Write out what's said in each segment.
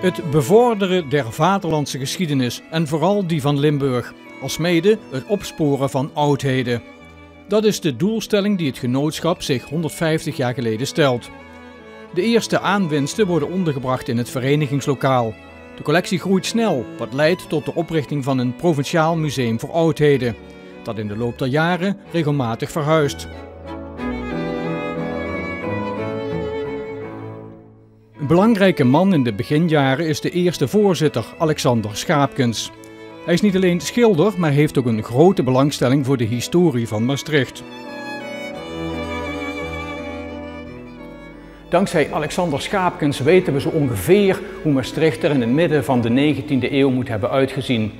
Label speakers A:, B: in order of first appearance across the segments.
A: Het bevorderen der vaderlandse geschiedenis en vooral die van Limburg, alsmede het opsporen van oudheden. Dat is de doelstelling die het genootschap zich 150 jaar geleden stelt. De eerste aanwinsten worden ondergebracht in het verenigingslokaal. De collectie groeit snel, wat leidt tot de oprichting van een provinciaal museum voor oudheden, dat in de loop der jaren regelmatig verhuist. Een belangrijke man in de beginjaren is de eerste voorzitter, Alexander Schaapkens. Hij is niet alleen schilder, maar heeft ook een grote belangstelling voor de historie van Maastricht. Dankzij Alexander Schaapkens weten we zo ongeveer hoe Maastricht er in het midden van de 19e eeuw moet hebben uitgezien.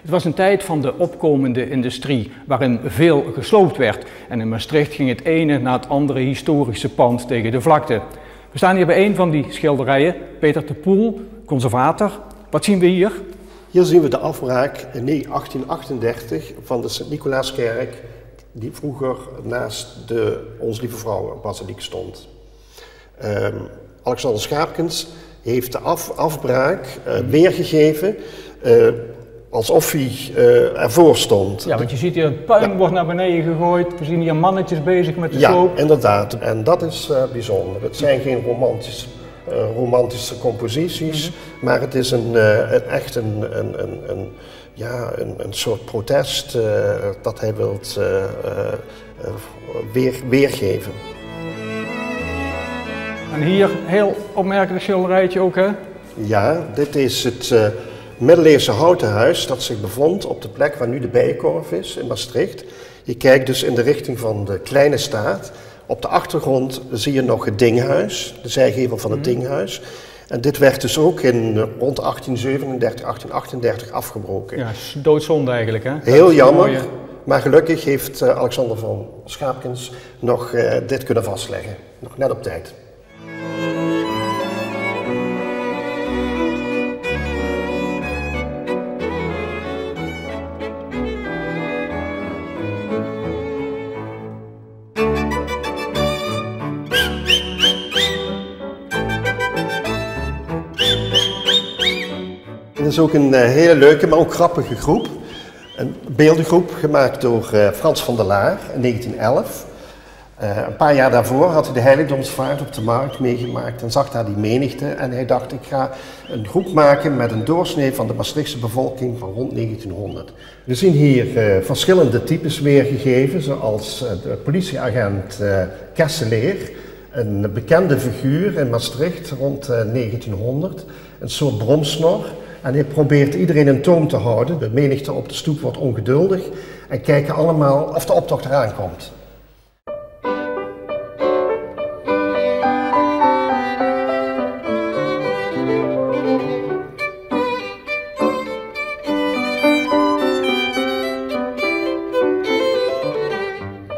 A: Het was een tijd van de opkomende industrie, waarin veel gesloopt werd. En in Maastricht ging het ene na het andere historische pand tegen de vlakte. We staan hier bij een van die schilderijen, Peter de Poel, conservator. Wat zien we hier?
B: Hier zien we de afbraak in 1838 van de Sint-Nicolaaskerk, die vroeger naast de Onze Lieve Vrouwenbasiliek stond. Alexander Schaapkens heeft de afbraak weergegeven alsof hij ervoor stond.
A: Ja, want je ziet hier het puin wordt naar beneden gegooid. We zien hier mannetjes bezig met de sloop.
B: Ja, inderdaad. En dat is bijzonder. Het zijn geen romantische composities, maar het is echt een soort protest dat hij wilt weergeven.
A: En hier heel opmerkelijk schilderijtje ook, hè?
B: Ja, dit is het middeleeuwse houten huis dat zich bevond op de plek waar nu de Bijenkorf is in Maastricht. Je kijkt dus in de richting van de Kleine Staat. Op de achtergrond zie je nog het Dinghuis, de zijgevel van het Dinghuis. En dit werd dus ook in rond 1837, 1838 afgebroken.
A: Ja, doodzonde eigenlijk, hè?
B: Heel jammer, maar gelukkig heeft Alexander van Schaapkens nog dit kunnen vastleggen. Nog net op tijd. Het is ook een hele leuke, maar ook grappige groep. Een beeldengroep gemaakt door Frans van der Laar in 1911. Een paar jaar daarvoor had hij de heiligdomsvaart op de markt meegemaakt en zag daar die menigte. En hij dacht, ik ga een groep maken met een doorsnee van de Maastrichtse bevolking van rond 1900. We zien hier verschillende types weergegeven, zoals de politieagent Kesseleer. Een bekende figuur in Maastricht rond 1900. Een soort bromsnor. En hij probeert iedereen in toom te houden. De menigte op de stoep wordt ongeduldig en kijken allemaal of de optocht eraan komt.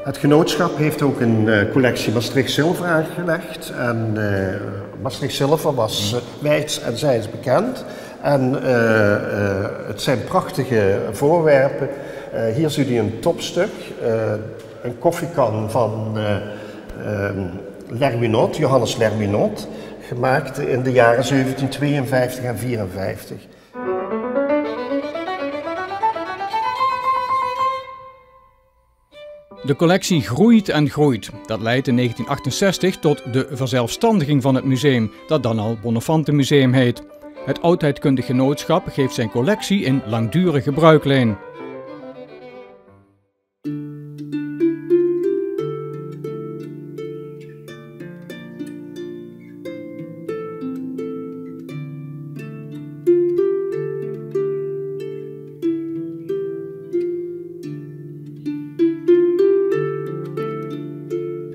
B: Het genootschap heeft ook een collectie Maastricht zilver aangelegd. En Maastricht zilver was wijds en zijds bekend. En het zijn prachtige voorwerpen. Hier ziet u een topstuk, een koffiekan van Lerminot, Johannes Lerminot, gemaakt in de jaren 1752 en 54.
A: De collectie groeit en groeit. Dat leidt in 1968 tot de verzelfstandiging van het museum, dat dan al Bonnefantenmuseum heet. Het Oudheidkundig Genootschap geeft zijn collectie in langdurig gebruikleen.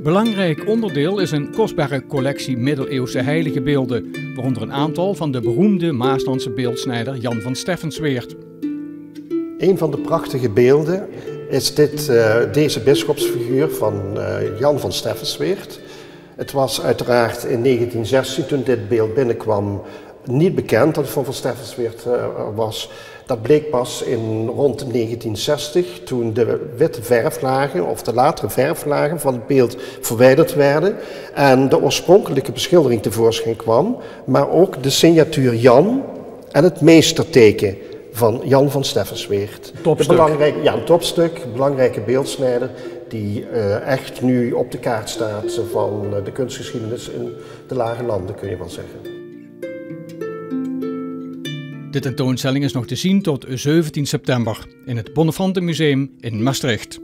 A: Belangrijk onderdeel is een kostbare collectie middeleeuwse heilige beelden, waaronder een aantal van de beroemde Maaslandse beeldsnijder Jan van Steffensweert.
B: Een van de prachtige beelden is deze bisschopsfiguur van Jan van Steffensweert. Het was uiteraard in 1916, toen dit beeld binnenkwam, niet bekend dat het van Steffensweert was. Dat bleek pas rond 1960, toen de witte verflagen of de latere verflagen van het beeld verwijderd werden en de oorspronkelijke beschildering tevoorschijn kwam, maar ook de signatuur Jan en het meesterteken van Jan van Steffensweert. Een topstuk, een belangrijke beeldsnijder die echt nu op de kaart staat van de kunstgeschiedenis in de Lage Landen, kun je wel zeggen.
A: De tentoonstelling is nog te zien tot 17 september in het Bonnefantenmuseum in Maastricht.